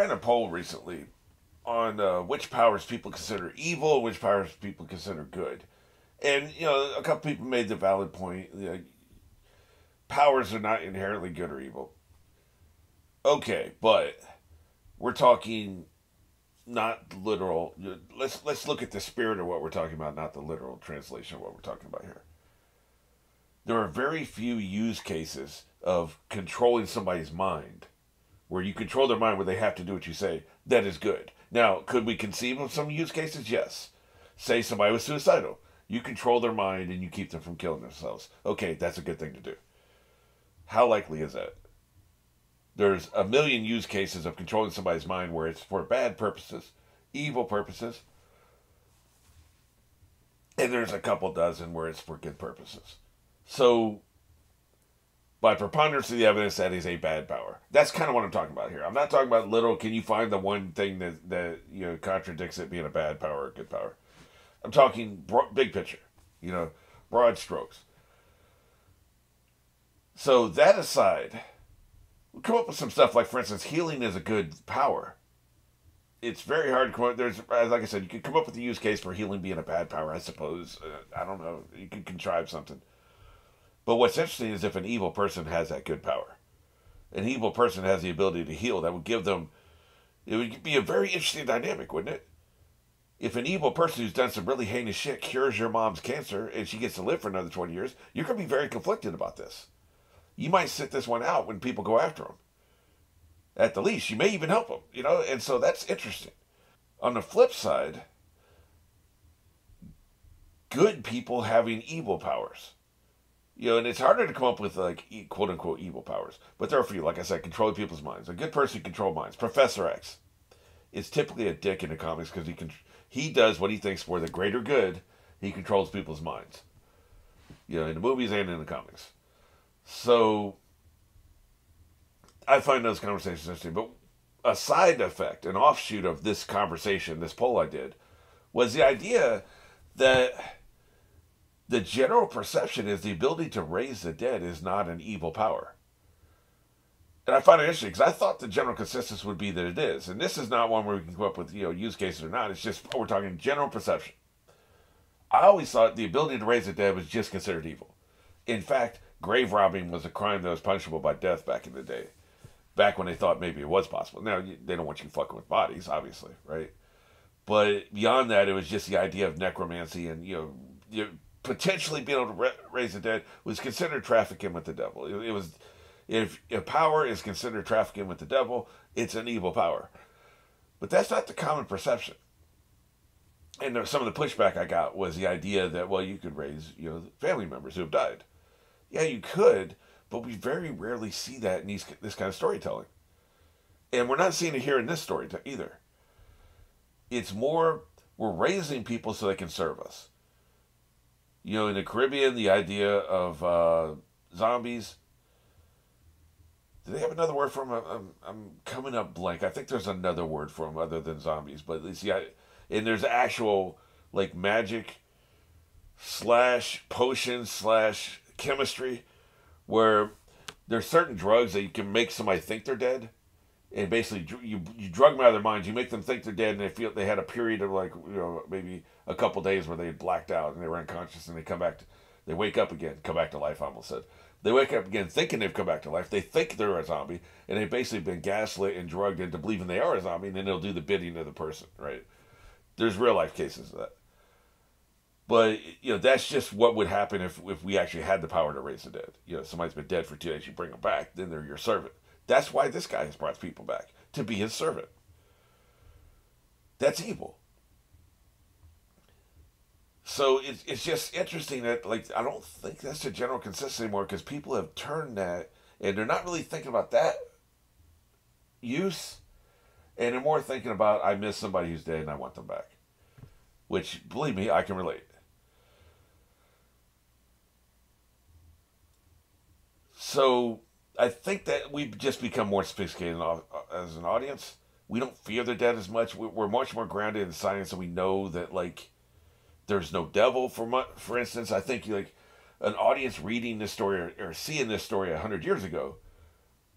ran a poll recently on which powers people consider evil and which powers people consider good. And, a couple people made the valid point. Powers are not inherently good or evil. Okay, but we're talking not literal. Let's look at the spirit of what we're talking about, not the literal translation of what we're talking about here. There are very few use cases of controlling somebody's mind where you control their mind where they have to do what you say. That is good. Now, could we conceive of some use cases? Yes. Say somebody was suicidal. You control their mind and you keep them from killing themselves. Okay, that's a good thing to do. How likely is that? There's a million use cases of controlling somebody's mind where it's for bad purposes, evil purposes, and there's a couple dozen where it's for good purposes. So, by preponderance of the evidence, that is a bad power. That's kind of what I'm talking about here. I'm not talking about little, can you find the one thing that contradicts it being a bad power or a good power? I'm talking big picture, broad strokes. So, that aside, we'll come up with some stuff like, for instance, healing is a good power. It's very hard to come up. Like I said, you could come up with a use case for healing being a bad power, I suppose. I don't know. You could contrive something. But what's interesting is if an evil person has that good power. An evil person has the ability to heal. That would give them... It would be a very interesting dynamic, wouldn't it? If an evil person who's done some really heinous shit cures your mom's cancer and she gets to live for another 20 years, you're going to be very conflicted about this. You might sit this one out when people go after them. At the least, you may even help them, and so that's interesting. On the flip side, good people having evil powers. And it's harder to come up with, like, quote-unquote evil powers. But there are a few, like I said, controlling people's minds. A good person can control minds. Professor X is typically a dick in the comics because he does what he thinks for the greater good. He controls people's minds. In the movies and in the comics. So, I find those conversations interesting. But a side effect, an offshoot of this conversation, this poll I did, was the idea that the general perception is the ability to raise the dead is not an evil power. And I find it interesting because I thought the general consensus would be that it is. And this is not one where we can come up with, use cases or not. It's just, we're talking general perception. I always thought the ability to raise the dead was just considered evil. In fact, grave robbing was a crime that was punishable by death back in the day. Back when they thought maybe it was possible. Now, they don't want you fucking with bodies, obviously, right? But beyond that, it was just the idea of necromancy and, potentially being able to raise the dead was considered trafficking with the devil. It was, if a power is considered trafficking with the devil, it's an evil power. But that's not the common perception. And some of the pushback I got was the idea that, well, you could raise, family members who have died. Yeah, you could, but we very rarely see that in this kind of storytelling. And we're not seeing it here in this story either. It's more, we're raising people so they can serve us. In the Caribbean, the idea of zombies. Do they have another word for them? I'm coming up blank. I think there's another word for them other than zombies. But at least, and there's actual, like, magic / potion / chemistry where there's certain drugs that you can make somebody think they're dead. And basically, you drug them out of their minds. You make them think they're dead, and they feel they had a period of, like, maybe a couple days where they had blacked out and they were unconscious, and they wake up again, come back to life. I almost said they wake up again thinking they've come back to life. They think they're a zombie, and they've basically been gaslit and drugged into believing they are a zombie, and then they'll do the bidding of the person. Right? There's real life cases of that. But that's just what would happen if we actually had the power to raise the dead. Somebody's been dead for 2 days, you bring them back, then they're your servant. That's why this guy has brought people back, to be his servant. That's evil. So it's just interesting that, like, I don't think that's the general consensus anymore because people have turned that, and they're not really thinking about that use, and they're more thinking about, I miss somebody who's dead and I want them back. Which, believe me, I can relate. So I think that we've just become more sophisticated as an audience. We don't fear the dead as much. We're much more grounded in science, and we know that, like, there's no devil. For instance, I think, like, an audience reading this story or seeing this story 100 years ago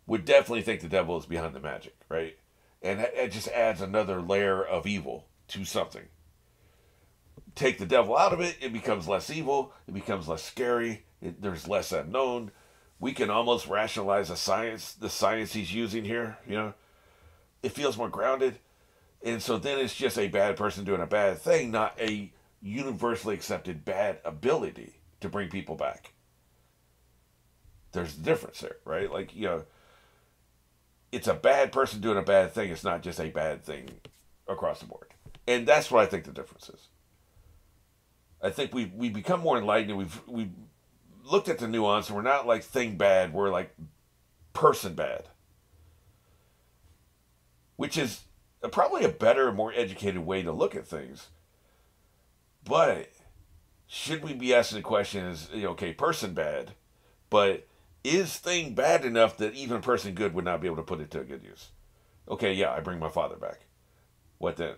would definitely think the devil is behind the magic, right? And it just adds another layer of evil to something. Take the devil out of it, it becomes less evil, it becomes less scary, there's less unknown. We can almost rationalize the science he's using here, you know. It feels more grounded. And so then it's just a bad person doing a bad thing, not a universally accepted bad ability to bring people back. There's a difference there, right? Like, you know, it's a bad person doing a bad thing. It's not just a bad thing across the board. And that's what I think the difference is. I think we become more enlightened, and we've looked at the nuance, and we're not like thing bad, we're like person bad. Which is probably a better, more educated way to look at things. But should we be asking the question is, okay, person bad, but is thing bad enough that even a person good would not be able to put it to a good use? Okay, yeah, I bring my father back. What then?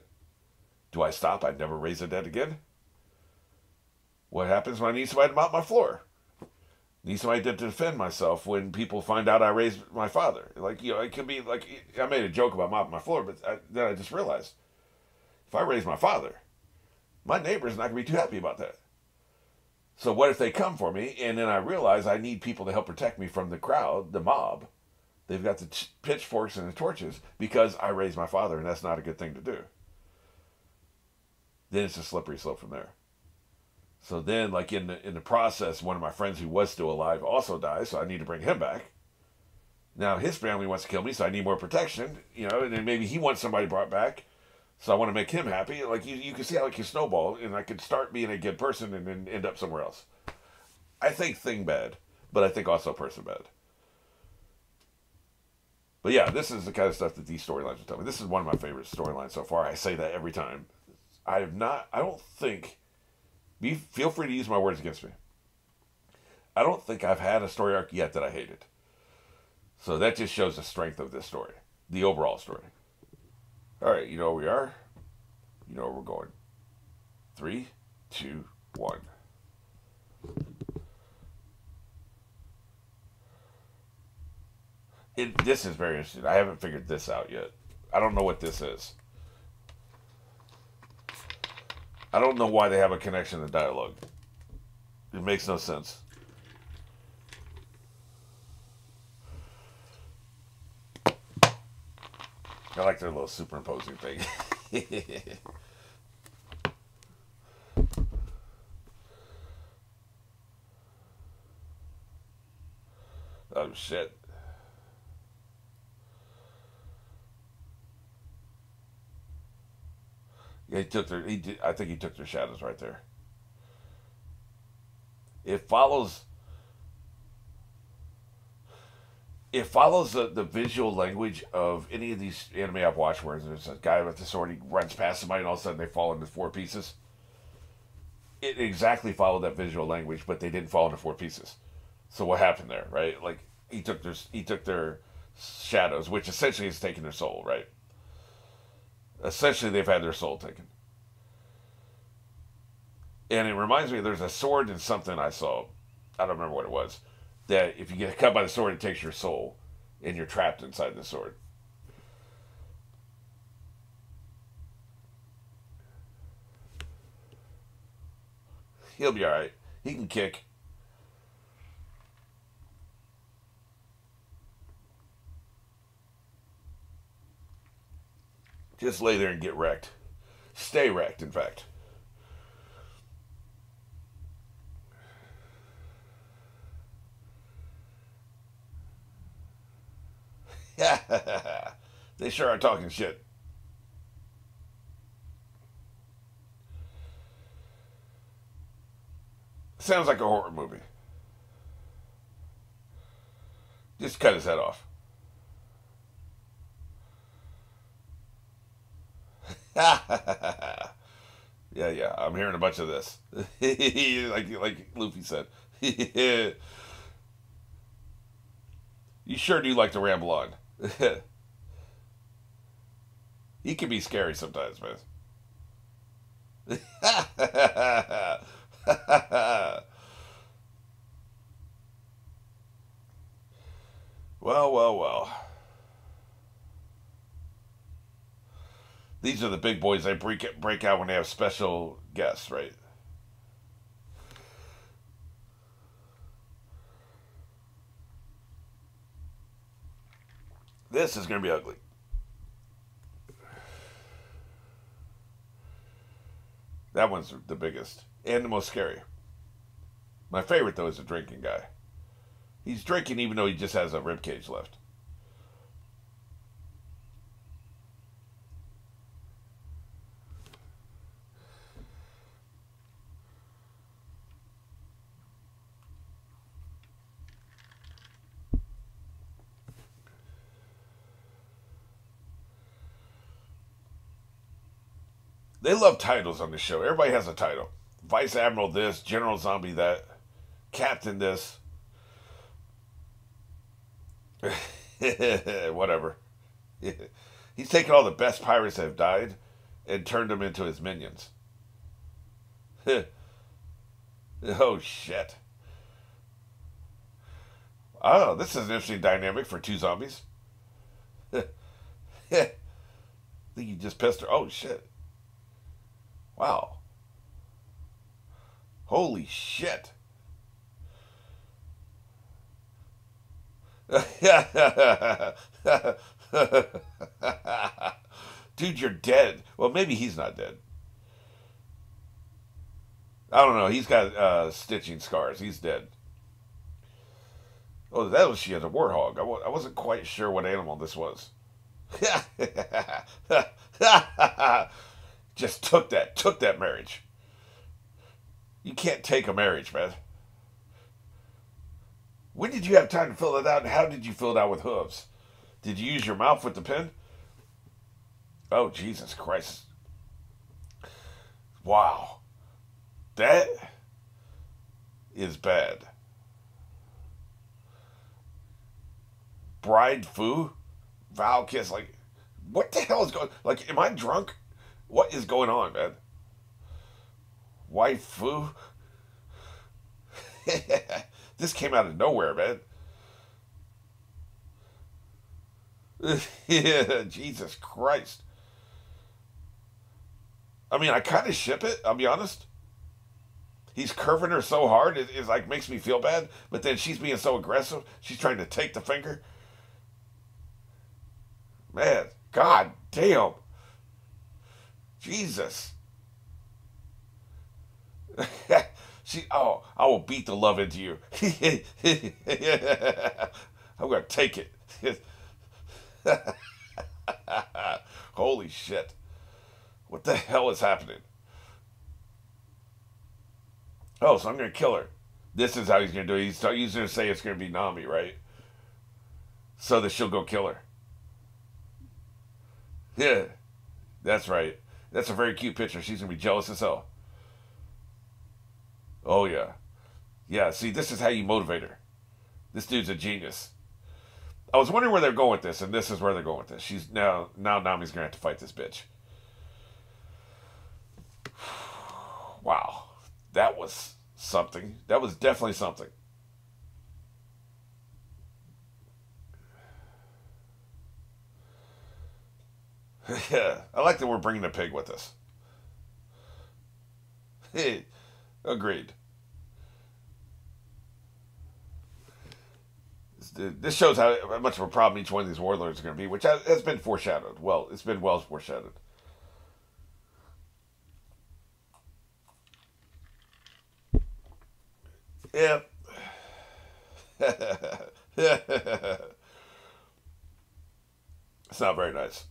Do I stop? I'd never raise a dead again? What happens when I need somebody to mop my floor? Need somebody to defend myself when people find out I raised my father. Like, it could be like, I made a joke about mopping my floor, but then I just realized, if I raise my father, my neighbor's not going to be too happy about that. So what if they come for me, and then I realize I need people to help protect me from the crowd, the mob. They've got the pitchforks and the torches because I raised my father, and that's not a good thing to do. Then it's a slippery slope from there. So then, like in the process, one of my friends who was still alive also dies, so I need to bring him back. Now his family wants to kill me, so I need more protection, and then maybe he wants somebody brought back, so I want to make him happy. Like you can see how it can snowball, and I could start being a good person and then end up somewhere else. I think thing bad, but I think also person bad. But yeah, this is the kind of stuff that these storylines are telling me. This is one of my favorite storylines so far. I say that every time. I don't think... Feel free to use my words against me. I don't think I've had a story arc yet that I hated. So that just shows the strength of this story. The overall story. Alright, you know where we are? You know where we're going. 3, 2, 1. This is very interesting. I haven't figured this out yet. I don't know what this is. I don't know why they have a connection to dialogue. It makes no sense. I like their little superimposing thing. Oh, shit. Yeah, I think he took their shadows right there. It follows the visual language of any of these anime I've watched where there's a guy with the sword, he runs past somebody and all of a sudden they fall into 4 pieces. It exactly followed that visual language, but they didn't fall into 4 pieces. So what happened there, right? Like he took their shadows, which essentially is taking their soul, right? Essentially, they've had their soul taken. And it reminds me, there's a sword in something I saw. I don't remember what it was. That if you get cut by the sword, it takes your soul. And you're trapped inside the sword. He'll be alright. He can kick. Just lay there and get wrecked. Stay wrecked, in fact. They sure are talking shit. Sounds like a horror movie. Just cut his head off. Yeah. I'm hearing a bunch of this. like Luffy said. You sure do like to ramble on. He can be scary sometimes, man. Well. These are the big boys they break out when they have special guests, right? This is going to be ugly. That one's the biggest and the most scary. My favorite, though, is the drinking guy. He's drinking even though he just has a rib cage left. They love titles on the show. Everybody has a title. Vice Admiral this, General Zombie that, Captain this. Whatever. He's taken all the best pirates that have died and turned them into his minions. Oh, shit. Oh, this is an interesting dynamic for two zombies. I think he just pissed her. Oh, shit. Wow. Holy shit. Dude, you're dead. Well, maybe he's not dead. I don't know. He's got stitching scars. He's dead. Oh, that was she has a warthog. I wasn't quite sure what animal this was. Just took that marriage. You can't take a marriage, man. When did you have time to fill it out, and how did you fill it out with hooves? Did you use your mouth with the pen? Oh, Jesus Christ. Wow. That is bad. Bride foo? Vow kiss, like, what the hell is going, like, am I drunk? What is going on, man? Waifu? This came out of nowhere, man. Yeah, Jesus Christ. I mean, I kind of ship it, I'll be honest. He's curving her so hard, it like makes me feel bad. But then she's being so aggressive. She's trying to take the finger. Man, god damn. Jesus. I will beat the love into you. I'm going to take it. Holy shit. What the hell is happening? Oh, so I'm going to kill her. This is how he's going to do it. He's going to say it's going to be Nami, right? So that she'll go kill her. Yeah, that's right. That's a very cute picture. She's going to be jealous as hell. Oh, yeah. Yeah, see, this is how you motivate her. This dude's a genius. I was wondering where they're going with this, and this is where they're going with this. She's now Nami's going to have to fight this bitch. Wow. That was something. That was definitely something. Yeah, I like that we're bringing the pig with us. Hey, agreed. This shows how much of a problem each one of these warlords is going to be, which has been foreshadowed. Well, it's been well foreshadowed. Yeah. It's not very nice.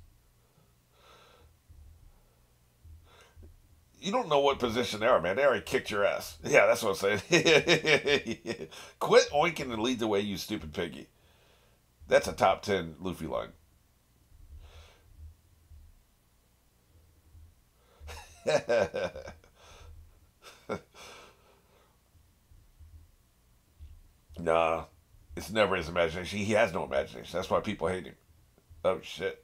You don't know what position they are, man. They already kicked your ass. Yeah, that's what I'm saying. Quit oinking and lead the way, you stupid piggy. That's a top 10 Luffy line. Nah, it's never his imagination. He has no imagination. That's why people hate him. Oh, shit.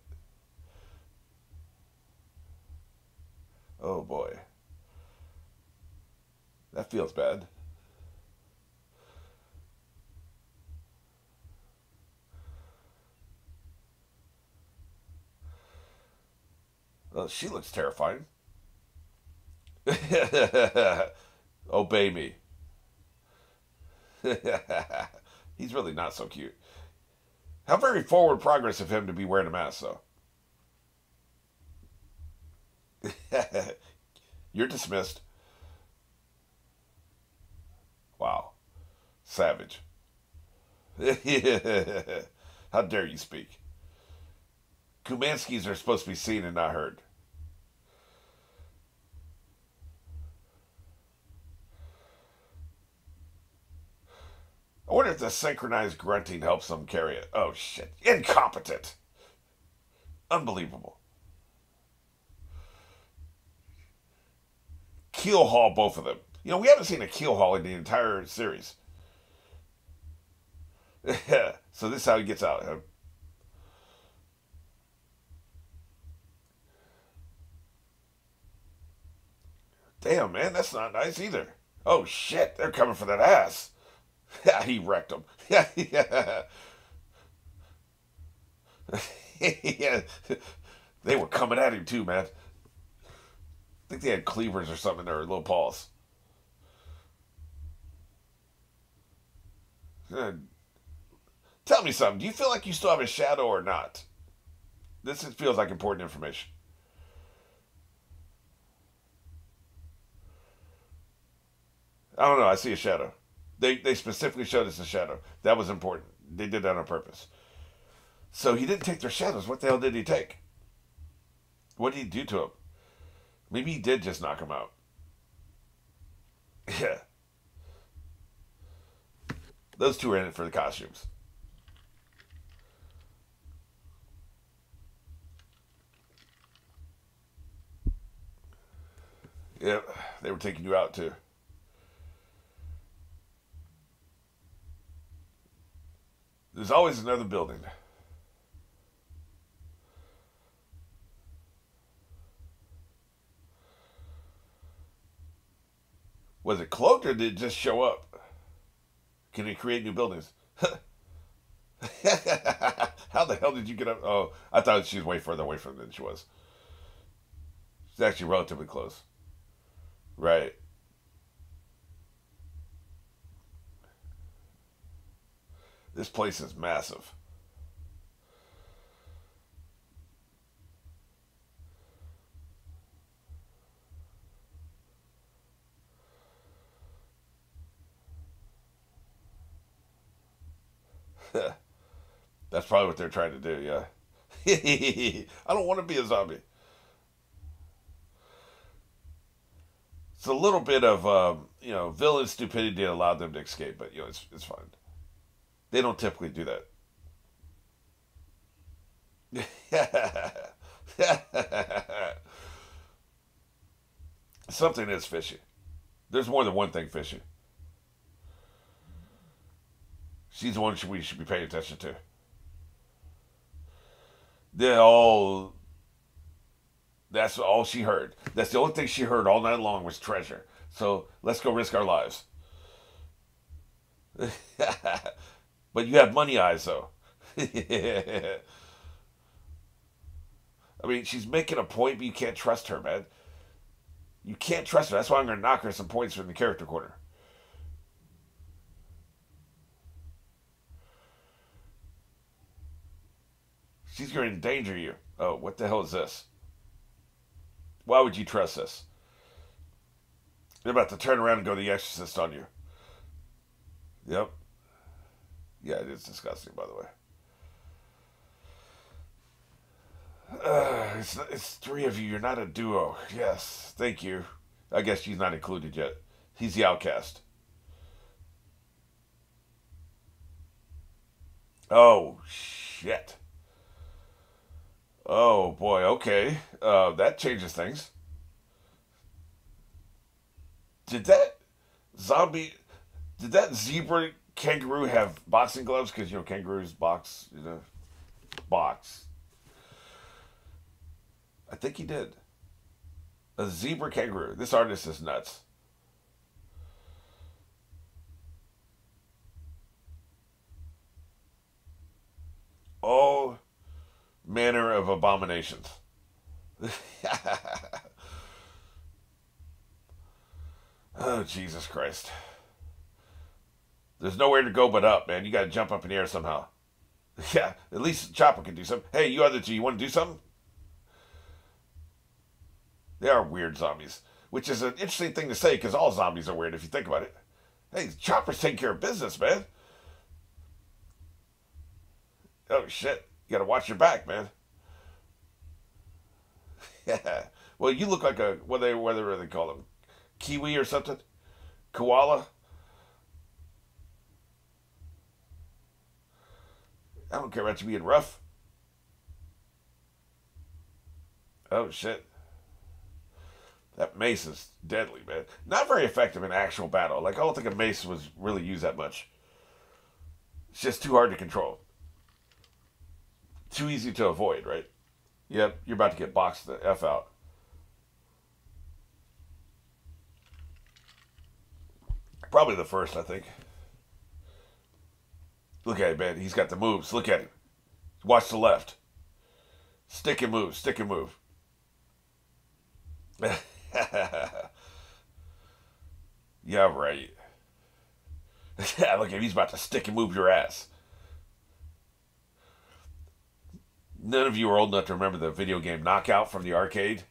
Oh, boy. That feels bad. She looks terrifying. Obey me. He's really not so cute. How very forward progress of him to be wearing a mask, though. You're dismissed. Wow. Savage. How dare you speak? Kumanskis are supposed to be seen and not heard. I wonder if the synchronized grunting helps them carry it. Oh, shit. Incompetent. Unbelievable. Keel haul both of them. You know, we haven't seen a keel haul in the entire series. So this is how he gets out. Huh? Damn, man, that's not nice either. Oh, shit, they're coming for that ass. He wrecked them. Yeah. Yeah. They were coming at him too, man. I think they had cleavers or something in their little paws. Uh, Tell me something. Do you feel like you still have a shadow or not? Feels like important information. I don't know. I see a shadow. They specifically showed us a shadow. That was important. They did that on purpose. So he didn't take their shadows. What the hell did he take? What did he do to him? Maybe he did just knock him out. Yeah. Those two are in it for the costumes. Yeah, they were taking you out too. There's always another building. Was it cloaked or did it just show up? Can it create new buildings? How the hell did you get up? Oh, I thought she was way further away from it than she was. She's actually relatively close. Right. This place is massive. That's probably what they're trying to do, yeah. I don't want to be a zombie. It's a little bit of, villain stupidity that allowed them to escape, but, it's fine. They don't typically do that. Something is fishy. There's more than one thing fishy. She's the one we should be paying attention to. They all. That's all she heard. That's the only thing she heard all night long was treasure. So let's go risk our lives. But you have money eyes, though. I mean, she's making a point, but you can't trust her, man. You can't trust her. That's why I'm going to knock her some points from the character corner. She's going to endanger you. Oh, what the hell is this? Why would you trust this? They're about to turn around and go the exorcist on you. Yep. Yeah, it is disgusting, by the way. It's three of you. You're not a duo. Yes, thank you. I guess she's not included yet. He's the outcast. Oh, shit. Oh, boy, okay. That changes things. Did that zombie... Did that zebra kangaroo have boxing gloves? Because, kangaroos box, box. I think he did. A zebra kangaroo. This artist is nuts. All manner of abominations. Oh, Jesus Christ. There's nowhere to go but up, man. You gotta jump up in the air somehow. Yeah, at least Chopper can do something. Hey, you other two, you want to do something? They are weird zombies, which is an interesting thing to say because all zombies are weird if you think about it. Hey, Chopper's taking care of business, man. Oh shit, you gotta watch your back, man. Yeah. Well, you look like a whether they call them kiwi or something, koala. I don't care about you being rough. Oh shit. That mace is deadly, man. Not very effective in actual battle. Like, I don't think a mace was really used that much. It's just too hard to control. Too easy to avoid, right? Yep, you're about to get boxed the F out. Probably the first, I think. Look at him, man. He's got the moves. Look at him. Watch the left. Stick and move. Stick and move. Yeah, right. Yeah, look at him. He's about to stick and move your ass. None of you are old enough to remember the video game Knockout from the arcade.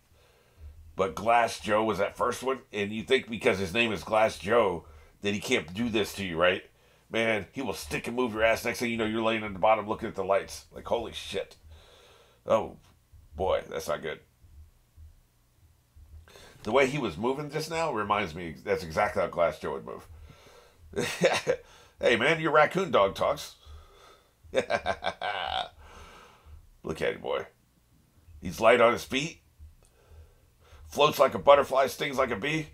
But Glass Joe was that first one. And you think because his name is Glass Joe that he can't do this to you, right? Man, he will stick and move your ass. Next thing you know, you're laying at the bottom looking at the lights. Like, holy shit. Oh, boy, that's not good. The way he was moving just now reminds me that's exactly how Glass Joe would move. Hey, man, your raccoon dog talks. Look at him, boy. He's light on his feet. Floats like a butterfly, stings like a bee.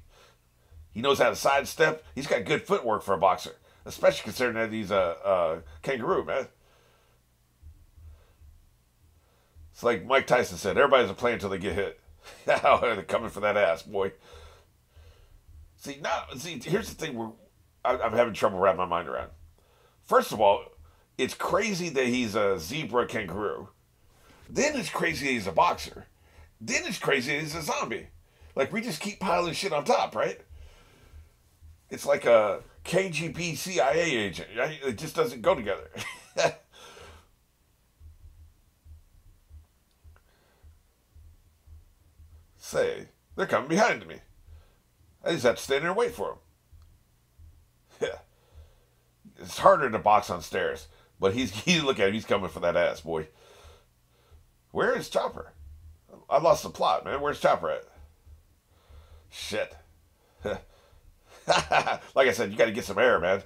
He knows how to sidestep. He's got good footwork for a boxer. Especially considering that he's a kangaroo, man. It's like Mike Tyson said, everybody's a player until they get hit. They're coming for that ass, boy. See, here's the thing I'm having trouble wrapping my mind around. First of all, it's crazy that he's a zebra kangaroo. Then it's crazy that he's a boxer. Then it's crazy that he's a zombie. Like, we just keep piling shit on top, right? It's like a KGB CIA agent, right? It just doesn't go together. Say, they're coming behind me. I just have to stand there and wait for them. Yeah. It's harder to box on stairs, but look at him, he's coming for that ass, boy. Where is Chopper? I lost the plot, man. Where's Chopper at? Shit. Like I said, you got to get some air, man.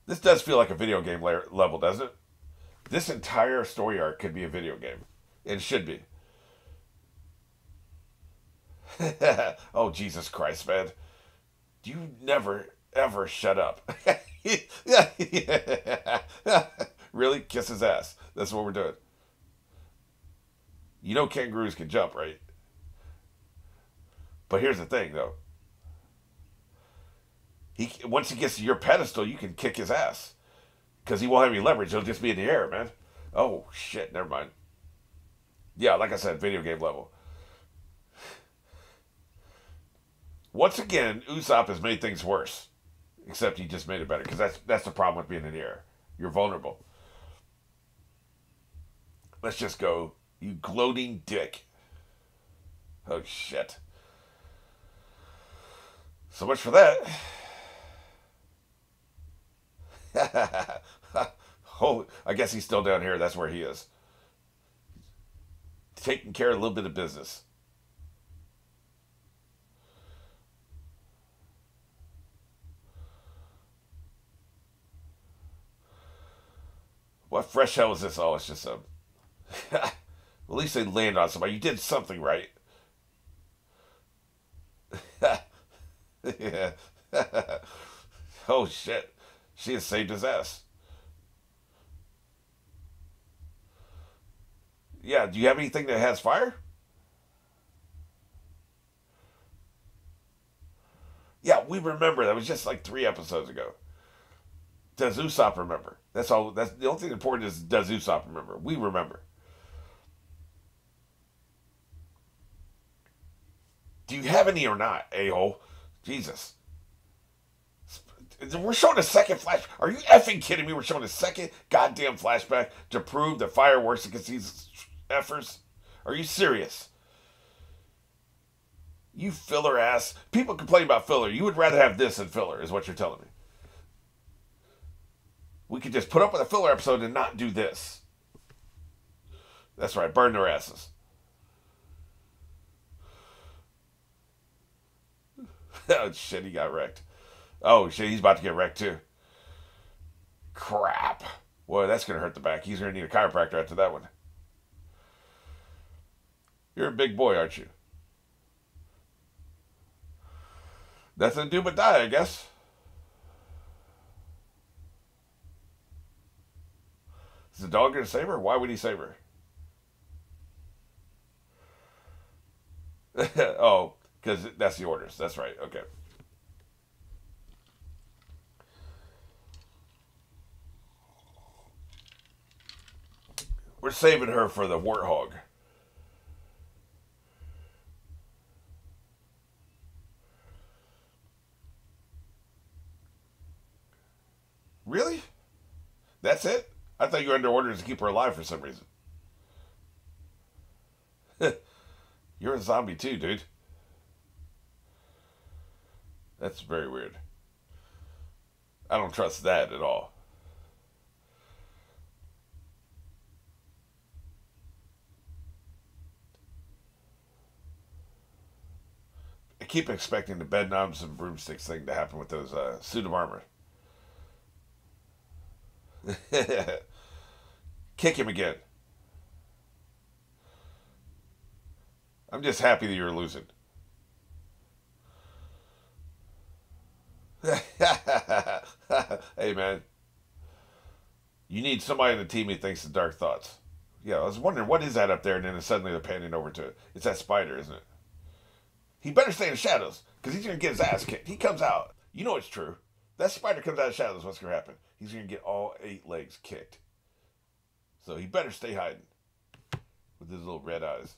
This does feel like a video game level, doesn't it? This entire story arc could be a video game. It should be. Oh, Jesus Christ, man. You never, ever shut up. Really? Kiss his ass. That's what we're doing. You know kangaroos can jump, right? But here's the thing, though. Once he gets to your pedestal, you can kick his ass. Because he won't have any leverage. He'll just be in the air, man. Oh, shit. Never mind. Yeah, like I said, video game level. Once again, Usopp has made things worse. Except he just made it better. Because that's the problem with being in the air. You're vulnerable. Let's just go. You gloating dick. Oh, shit. So much for that. Oh, I guess he's still down here. That's where he is. Taking care of a little bit of business. What fresh hell is this? Oh, it's just a... At least they landed on somebody. You did something right. Yeah. Oh, shit. She has saved his ass. Yeah, do you have anything that has fire? Yeah, we remember. That was just like 3 episodes ago. Does Usopp remember? That's all. That's the only thing important is does Usopp remember? We remember. Do you have any or not, a-hole? Jesus. We're showing a second flash. Are you effing kidding me? We're showing a second goddamn flashback to prove that fire works against these effers? Are you serious? You filler ass. People complain about filler. You would rather have this than filler, is what you're telling me. We could just put up with a filler episode and not do this. That's right. Burn their asses. Oh, shit. He got wrecked. Oh, shit. He's about to get wrecked, too. Crap. Boy, that's going to hurt the back. He's going to need a chiropractor after that one. You're a big boy, aren't you? Nothing to do but die, I guess. Is the dog going to save her? Why would he save her? Oh, because that's the orders. That's right. Okay. We're saving her for the warthog. Really? That's it? I thought you were under orders to keep her alive for some reason. You're a zombie too, dude. That's very weird. I don't trust that at all. I keep expecting the bed knobs and broomsticks thing to happen with those suit of armor. Kick him again. I'm just happy that you're losing. Hey, man. You need somebody on the team who thinks the dark thoughts. Yeah, I was wondering, what is that up there? And then suddenly they're panning over to it. It's that spider, isn't it? He better stay in the shadows, because he's going to get his ass kicked. He comes out. You know it's true. That spider comes out of the shadows, what's going to happen? He's going to get all 8 legs kicked. So he better stay hiding with his little red eyes.